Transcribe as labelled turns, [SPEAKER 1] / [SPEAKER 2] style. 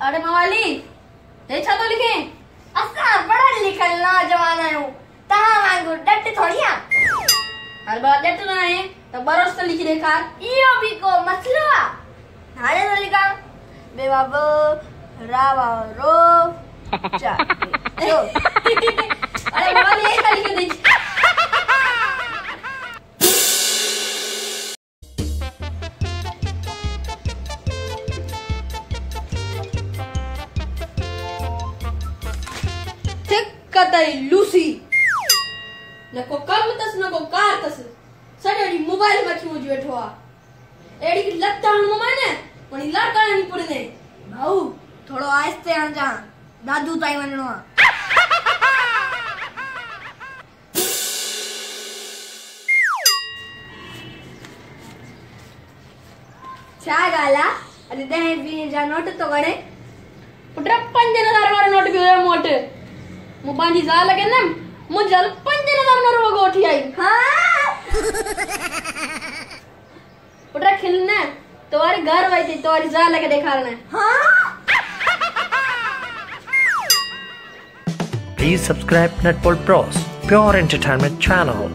[SPEAKER 1] अरे मवाली ये छा तो लिखे
[SPEAKER 2] असा पढ़ा लिखल नौजवान आयो तहां वांगुर डट थोड़िया
[SPEAKER 1] हर बात डट ना है तो बरोस तो लिखी देखा
[SPEAKER 2] इयो भी को मसलो आ हाले तो लिखा बे बाबू रावा रो चा जो
[SPEAKER 1] अरे मवाली ये का लिखे दे कतई लूसी न को कम तस न को कार तस सडेडी मोबाइल में क्यों बैठो आ एडी की लगता हूं मैंने वनी लाटा नहीं पड़ने
[SPEAKER 2] भाऊ थोड़ो आहिस्ते हण जा दादू ताई वणनो आ छा गाला अरे 10-20 जा नोट तो गणे
[SPEAKER 1] पुत्र 5000 वाला नोट भी है मोट मुबांजी जा लगे ना मुझल 5000 न रुपया गोठी आई
[SPEAKER 2] हां
[SPEAKER 1] पुत्र खिलने तुम्हारे घर वही थी तुम्हारी जा लगे दिखा रहे
[SPEAKER 2] हां
[SPEAKER 3] Please subscribe Netball Pros, pure entertainment channel.